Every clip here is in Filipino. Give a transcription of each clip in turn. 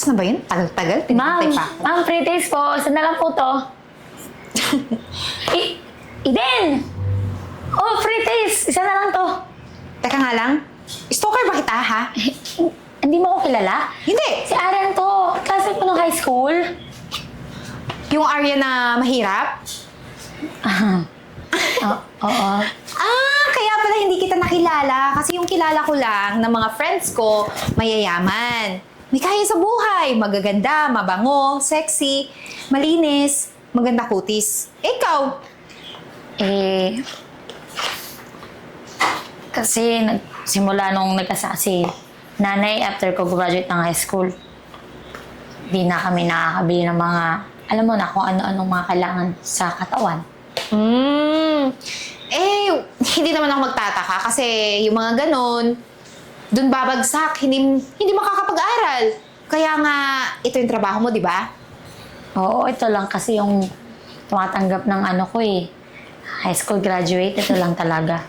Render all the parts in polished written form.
Tapos na ba yun? Tagal-tagal? Ma'am, Pinintay pa. ma'am, free taste po. Saan na lang po to? Eden! Oh, free taste. Isa na lang to. Teka nga lang. Stalker ba kita, ha? Hindi mo ko kilala? Hindi! Si Arian to. Klase po nung high school. Yung Arya na mahirap? Oo. Kaya pala hindi kita nakilala. Kasi yung kilala ko lang ng mga friends ko, mayayaman. May kaya sa buhay. Magaganda, mabango, sexy, malinis, maganda kutis. Ikaw? Kasi simula nung nagkasasi, nanay after ko graduate ng high school, di na kami nakakabili ng mga, alam mo na kung ano-anong mga kailangan sa katawan. Hindi naman ako magtataka kasi yung mga ganon, dun babagsak, hindi makakapag-aral. Kaya nga, ito yung trabaho mo, di ba? Oo, ito lang kasi yung tumatanggap ng ano ko high school graduate, ito lang talaga.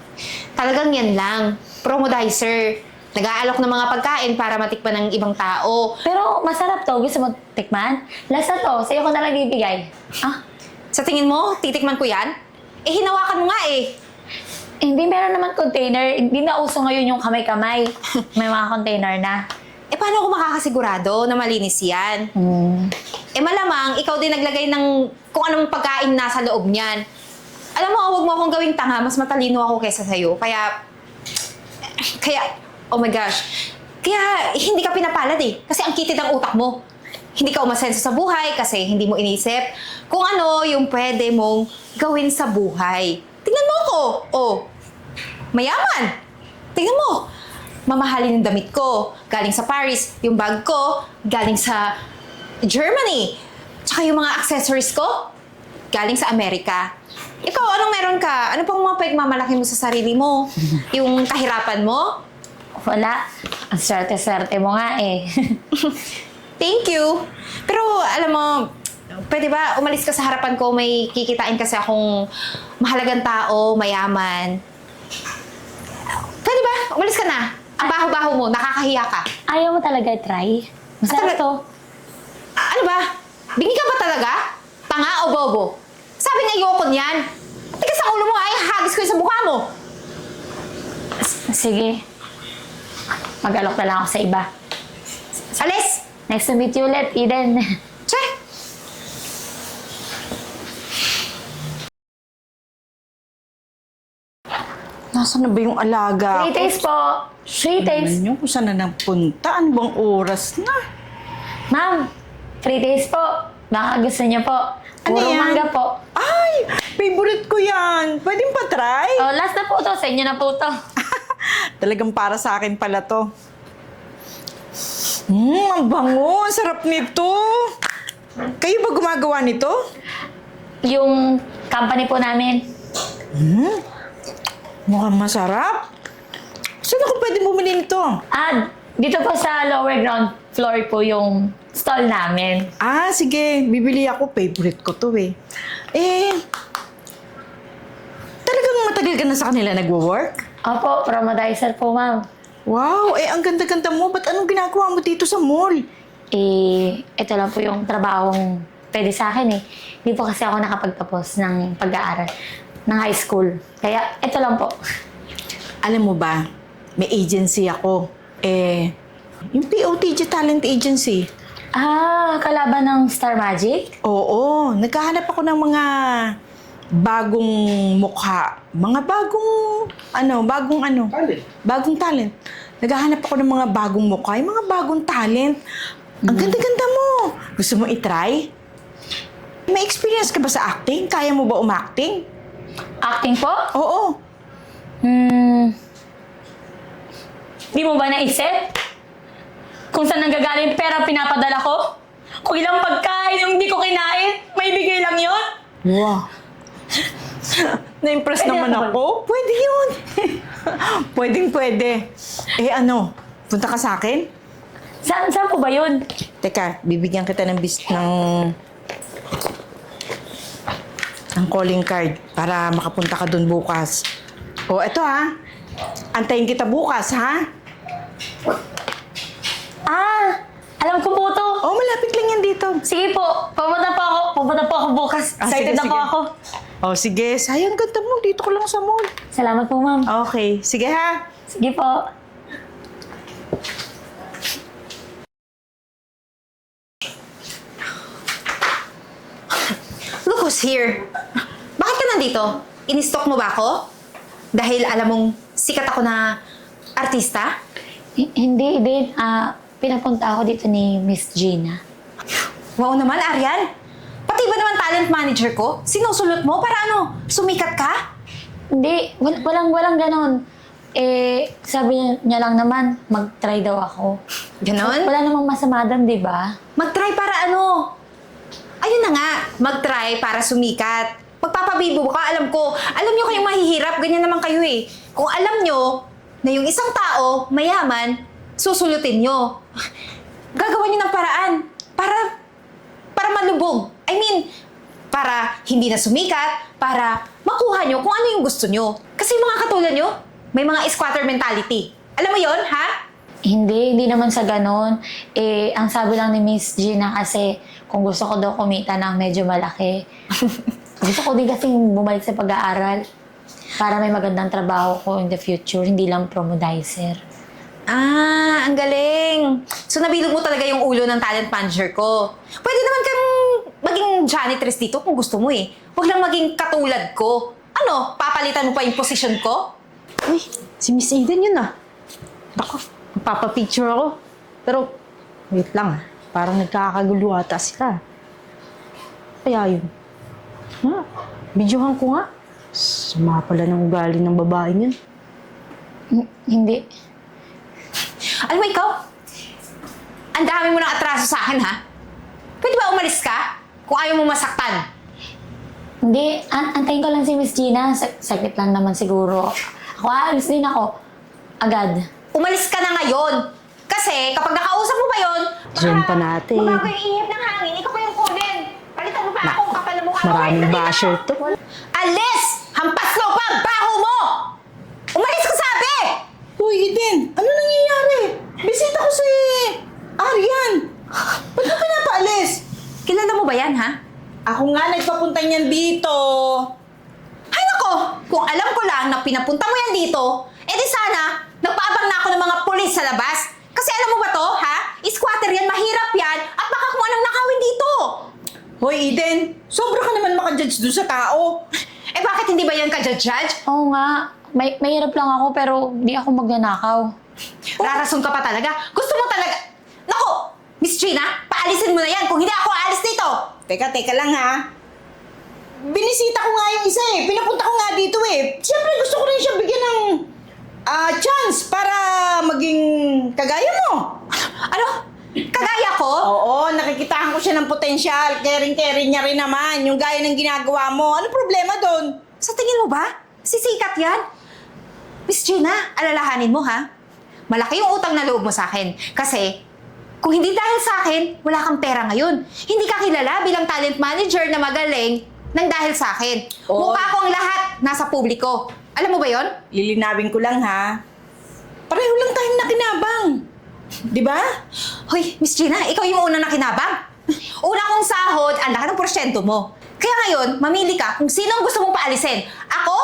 Talagang yan lang. Promodizer. Nag-aalok ng mga pagkain para matikman ng ibang tao. Pero masarap to, gusto mo tikman? Lasa to, sa'yo ko na lang bibigay. Sa tingin mo, titikman ko yan? Hinawakan mo nga eh. Hindi, meron naman container. Hindi na uso ngayon yung kamay-kamay. May mga container na. Paano ako makakasigurado na malinis yan? Malamang, ikaw din naglagay ng kung anong pagkain nasa loob niyan. Alam mo, huwag mo akong gawing tanga. Mas matalino ako kaysa sa'yo. Kaya, oh my gosh. Kaya, hindi ka pinapalad eh. Kasi ang kitid ang utak mo. Hindi ka umasenso sa buhay kasi hindi mo inisip kung ano yung pwede mong gawin sa buhay. Tingnan mo ako. Oh, mayaman. Tingnan mo. Mamahalin yung damit ko. Galing sa Paris. Yung bag ko, galing sa Germany. Tsaka yung mga accessories ko, galing sa Amerika. Ikaw, anong meron ka? Ano pang mga pagmamalaki mo sa sarili mo? Yung kahirapan mo? Wala. Ang swerte-swerte mo nga eh. Thank you. Pero alam mo, pwede ba umalis ka sa harapan ko? May kikitain kasi akong mahalagang tao, mayaman. Pwede ba? Umalis ka na. Ang baho-baho mo, nakakahiya ka. Ayaw mo talaga try? Masarap to. Ano ba? Bingi ka ba talaga? Tanga o bobo? Sabi nga ayoko niyan. Tigas ang ulo mo ay hagis ko yung sa mukha mo. Sige. Mag-alok na lang ako sa iba. Alis! Nice to meet you ulit, Eden. Che! Nasaan na ba yung alaga Free ko? taste po. Free taste. Ano kung saan na napunta? Ano bang oras na? Ma'am, free taste po. Baka gusto niyo po. Ano Puro yan? mangga po. Ay! Favorite ko yan! Pwedeng pa-try? Oh, last na po to. Sa inyo na po to. Talagang para sa akin pala to. Ang bango! Ang sarap nito! Kayo ba gumagawa nito? Yung company po namin. Mukhang masarap. Saan ako pwede bumili nito? Dito po sa lower ground floor po yung stall namin. Sige. Bibili ako. Favorite ko to eh. Talagang matagal ka na sa kanila nagwo-work? Opo, promodizer po, ma'am. Wow! Ang ganda-ganda mo. Ba't anong ginagawa mo dito sa mall? Ito lang po yung trabahong pwede sa akin eh. Hindi po kasi ako nakapagtapos ng pag-aaral ng high school. Kaya, ito lang po. Alam mo ba, may agency ako. Yung POTG Talent Agency. Kalaban ng Star Magic? Oo, naghahanap ako ng mga bagong mukha. Mga bagong talent. Naghahanap ako ng mga bagong mukha, yung mga bagong talent. Ang ganda-ganda mo. Gusto mo itry? May experience ka ba sa acting? Kaya mo ba umacting? Acting po? Oo. Di mo ba naisip? Kung saan nanggagaling pera pinapadala ko? Kung ilang pagkain yung hindi ko kinain, may bigay lang yun? Wow. Na-impress Pwede naman ako. ako. Pwede yun. Pwedeng-pwede. Punta ka sa akin? Saan po ba yun? Teka, bibigyan kita ng ng calling card para makapunta ka dun bukas. Eto ha. Antayin kita bukas, ha? Alam ko po to. Sige po, pupunta po ako bukas. Ah, Excited sige, na po sige. ako. Oh, sige. Sayang, ganda mo. Dito ko lang sa mall. Salamat po, ma'am. Okay. Sige ha. Sige po. Look who's here. Bakit ka nandito? In-stock mo ba ako? Dahil alam mong sikat ako na artista? Hindi din. Pinapunta ako dito ni Miss Gina. Wow naman, Arian. Pati ba naman talent manager ko? Sinusulot mo para ano? Sumikat ka? Hindi, walang ganon. Sabi niya lang naman, mag-try daw ako. Ganon? Wala namang masama doon, di ba? Mag-try para ano? Ayun na nga, mag-try para sumikat. Magpapabibo ka, alam ko. Alam niyo kayong mahihirap, ganyan naman kayo eh. Kung alam niyo na yung isang tao, mayaman, susulutin niyo. Gagawa niyo ng paraan para malubog. I mean, para hindi na sumikat, para makuha niyo kung ano yung gusto niyo. Kasi yung mga katulad niyo, may mga squatter mentality. Alam mo yon, ha? Hindi naman sa ganon. Ang sabi lang ni Miss Gina kasi kung gusto ko daw kumita ng medyo malaki. Gusto ko din kasing bumalik sa pag-aaral para may magandang trabaho ko in the future, hindi lang promodizer. Ah, ang galing. So, nabilog mo talaga yung ulo ng talent manager ko. Pwede naman kang maging janitress dito kung gusto mo eh. Huwag lang maging katulad ko. Ano, papalitan mo pa yung position ko? Uy, si Miss Eden yun ah. Bako, magpapapicture ako. Pero, wait lang ah. Parang nagkakagulo ata sila. Kaya yun. Ha? Videohan ko nga. Sama pala ng ugali ng babaeng yun. Hindi. Alam mo ikaw, ang dami mo ng atraso sa akin ha? Pwede ba umalis ka? Kung ayaw mo masaktan. Hindi, antayin ko lang si Miss Gina. Saglit lang naman siguro. Ako aalis din ako. Agad. Umalis ka na ngayon. Kasi kapag nakausap mo ba yun, Zoom pa natin. Mabago yung ihip ng hangin, ikaw pa yung kunin. Palitan mo pa ako, kapal na mukha mo. Maraming Hoy, basher to. Alis! Hampas lupa ang baho mo! Umalis ka sabi! Uy, Eden! Ano nangyayari? Bisita ko si Arian! Ba't ka pinapaalis? Kilala mo ba yan, ha? Ako nga nagpapunta niyan dito. Hay nako! Kung alam ko lang na pinapunta mo yan dito, edi sana, nagpaabang na ako ng mga pulis sa labas. Kasi alam mo ba to, ha? Squatter yan, mahirap yan, at baka kung anong nakawin dito. Hoy, Eden! Sobra ka naman makajudge doon sa tao. Eh bakit hindi ba yan ka-judge? Oo nga. Mahirap lang ako pero di ako magnanakaw. Rarason ka pa talaga. Gusto mo talaga... Naku! Miss Gina, paalisin mo na yan kung hindi ako aalis dito! Teka lang ha. Binisita ko nga yung isa eh. Pinapunta ko nga dito eh. Siyempre gusto ko rin siya bigyan ng chance para maging kagaya mo. Ano? Kagaya ko? Oo, nakikitahan ko siya ng potensyal. Caring-caring niya rin naman. Yung gaya ng ginagawa mo. Ano problema doon? Sa tingin mo ba? Sisikat yan? Miss Gina, alalahanin mo ha? Malaki yung utang na loob mo sa akin. Kasi, kung hindi dahil sa akin, wala kang pera ngayon. Hindi ka kilala bilang talent manager na magaling nang dahil sa akin. Oo. Mukha ko ang lahat nasa publiko. Alam mo ba yon? Lilinawin ko lang ha. Pareho lang tayong nakinabang. Di ba? Hoy, Miss Gina, ikaw yung unang nakinabang. Una kong sahod, ang laki ng porsyento mo. Kaya ngayon, mamili ka kung sino ang gusto mong paalisin. Ako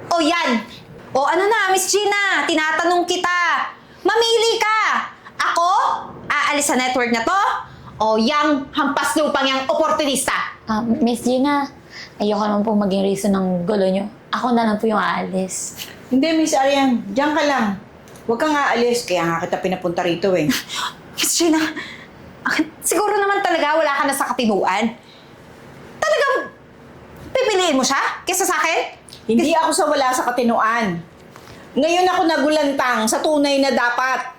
o yan? O ano na, Miss Gina, tinatanong kita. Mamili ka. Ako, aalis sa network na to, o yang hampas lupang yang oportunista. Miss Gina, ayoko naman po maging reason ng gulo nyo. Ako na lang po yung aalis. Hindi, Miss Arian. Diyan ka lang. Huwag kang aalis. Kaya nga kita pinapunta rito eh. Miss Gina, siguro naman talaga wala ka na sa katinuan. Talagang pipiliin mo siya kesa sa akin? Hindi ako sa wala sa katinuan. Ngayon ako nagulantang sa tunay na dapat.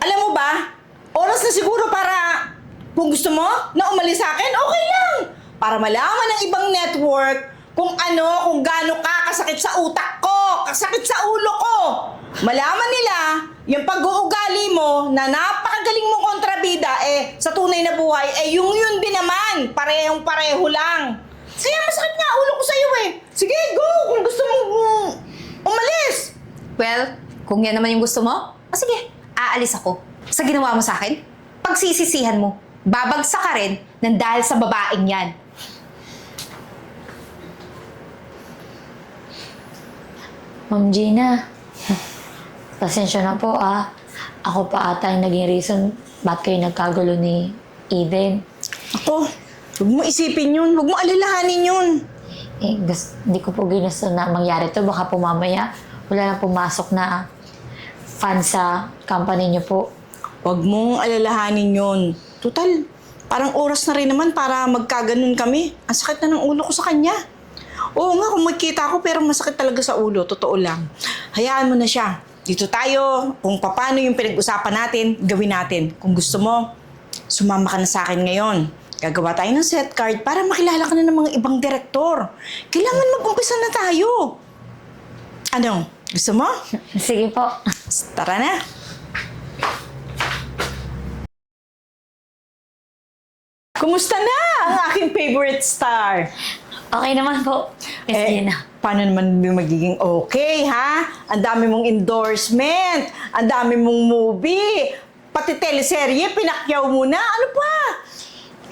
Alam mo ba, oras na siguro para kung gusto mo na umalis sa akin, okay lang. Para malaman ng ibang network kung gaano ka kasakit sa utak ko, kasakit sa ulo ko. Malaman nila, yung pag-uugali mo na napakagaling mong kontrabida, sa tunay na buhay, yung yun din naman. Parehong-pareho lang. Kaya masakit nga ulo ko sa'yo eh. Sige, go! Kung gusto mong umalis. Well, kung yan naman yung gusto mo, sige, aalis ako. Sa ginawa mo sa akin, pagsisisihan mo, babagsak ka rin ng dahil sa babaeng yan. Ma'am Gina, pasensya na po ah. Ako pa ata yung naging reason ba't kayo nagkagulo ni Eden. Ako, huwag mo isipin yun. Huwag mo alalahanin yun. Hindi ko po ginusto na mangyari to. Baka po mamaya wala nang pumasok na fan sa company niyo po. Huwag mong alalahanin yun. Total, parang oras na rin naman para magkaganon kami. Ang sakit na ng ulo ko sa kanya. Oo nga, kung magkita ako pero masakit talaga sa ulo. Totoo lang. Hayaan mo na siya. Dito tayo. Kung paano yung pinag-usapan natin, gawin natin. Kung gusto mo, sumama ka na sa akin ngayon. Gagawa tayo ng set card para makilala ka na ng mga ibang direktor. Kailangan mag-umpisa na tayo. Ano? Gusto mo? Sige po. Tara na. Kumusta na ang aking favorite star? Okay naman po, Miss Gina. Paano naman magiging okay, ha? Ang dami mong endorsement, ang dami mong movie, pati teleserye, pinakyaw mo na. Ano pa?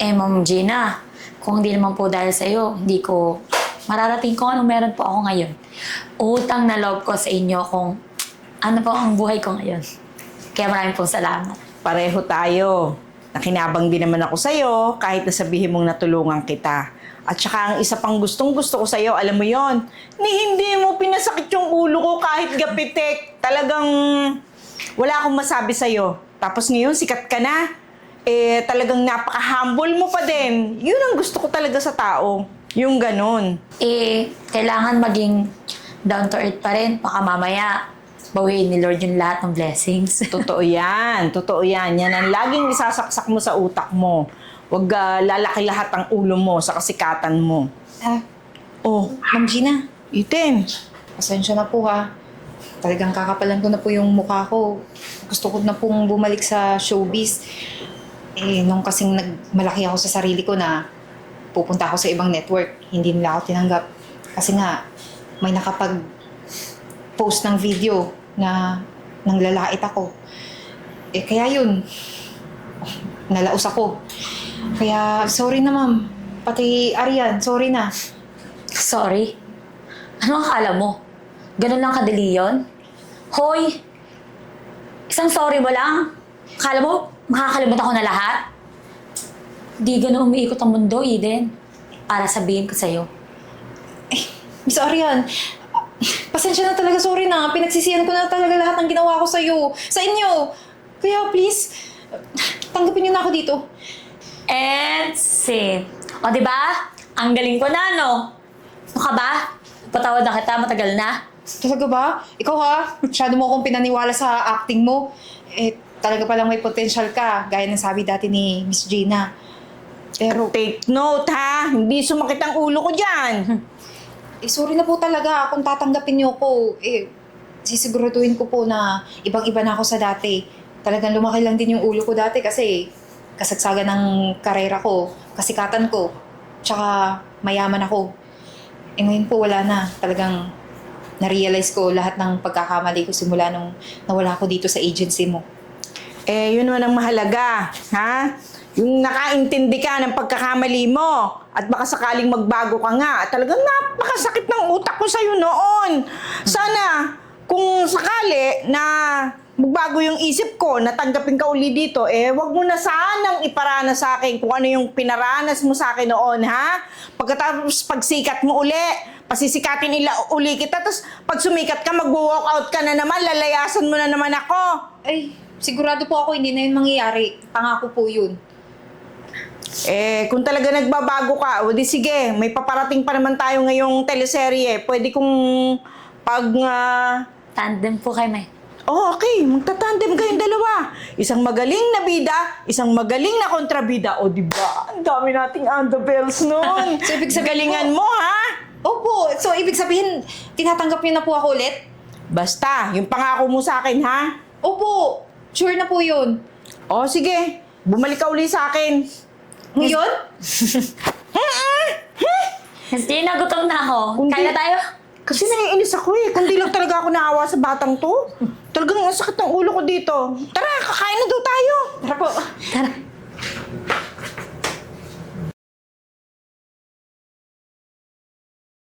Ma'am Gina, kung hindi naman po dahil sa'yo, hindi ko mararating kung anong meron po ako ngayon. Utang na loob ko sa inyo kung ano po ang buhay ko ngayon. Kaya maraming pong salamat. Pareho tayo. Nakinabang din naman ako sa'yo kahit na sabihin mong natulungan kita. At saka ang isa pang gustong gusto ko sa'yo, alam mo yon, ni hindi mo pinasakit yung ulo ko kahit gapitek. Talagang wala akong masabi sa'yo. Tapos ngayon, sikat ka na. Talagang napaka-humble mo pa din. Yun ang gusto ko talaga sa tao. Yung ganun. Kailangan maging down to earth pa rin. Baka mamaya, bawiin ni Lord yung lahat ng blessings. Totoo yan. Totoo yan. Yan ang laging isasaksak mo sa utak mo. Huwag lalaki lahat ang ulo mo sa kasikatan mo. Oh, Ma'am Gina, Iten. pasensya na po ha. Talagang kakapalan ko na po yung mukha ko. Gusto ko na pong bumalik sa showbiz. Nung kasing malaki ako sa sarili ko na pupunta ako sa ibang network, hindi nila ako tinanggap. Kasi nga, may nakapag-post ng video na nanglalait ako. Kaya yun, nalaos ako. Kaya, sorry na ma'am. Pati Arian, sorry na. Sorry? Ano akala mo? Ganun lang kadali yun? Hoy! Isang sorry mo lang? Akala mo, makakalimutan ko na lahat? Di ganun umiikot ang mundo, Eden. Para sabihin ko sa'yo. Miss Arian, pasensya na talaga, sorry na. Pinagsisihan ko na talaga lahat ng ginawa ko sa'yo. Sa inyo. Kaya please, tanggapin niyo na ako dito. And scene. O, diba? Ang galing ko na, no? Ano ka ba? Patawad na kita, matagal na. Talaga ba? Ikaw ha? Masyado mo akong pinaniwala sa acting mo. Talaga palang may potential ka, gaya ng sabi dati ni Miss Gina. Pero, Take note, ha? Hindi sumakit ang ulo ko dyan. sorry na po talaga kung tatanggapin niyo ako. Sisiguraduhin ko po na ibang-iba na ako sa dati. Talagang lumaki lang din yung ulo ko dati kasi kasagsagan ng karera ko, kasikatan ko, tsaka mayaman ako. Ngayon po wala na. Talagang na-realize ko lahat ng pagkakamali ko simula nung nawala ko dito sa agency mo. Yun naman ang mahalaga, ha? Yung nakaintindi ka ng pagkakamali mo at baka sakaling magbago ka nga. Talagang napakasakit ng utak ko sa'yo noon. Sana, kung sakali na magbago yung isip ko, natanggapin ka uli dito, wag mo na sanang iparanas sa akin kung ano yung pinaranas mo sa akin noon, ha? Pagkatapos pagsikat mo uli, pasisikatin uli kita, tapos pag sumikat ka, mag-walk out ka na naman, lalayasan mo na naman ako. Sigurado po ako hindi na yun mangyayari. Pangako po yun. Kung talaga nagbabago ka, o di sige, may paparating pa naman tayo ngayong teleserye. Pwede kong Tandem po kayo, May. okay, magtatandem kayong dalawa. Isang magaling na bida, isang magaling na kontrabida. O di ba? Ang dami nating underbells nun. So, ibig sabihin Galingan mo, ha? Opo, so ibig sabihin, tinatanggap niyo na po ako ulit? Basta, yung pangako mo sa akin, ha? Opo, sure na po yun. O sige, bumalik ka uli sa akin. Ngayon? Miss Gina, gutom na ako. Hindi. Kain na tayo? Kasi naiinis ako Kundi lang talaga ako naawa sa batang to. Talagang ang sakit ng ulo ko dito. Tara, kakain na daw tayo. Tara po. Tara.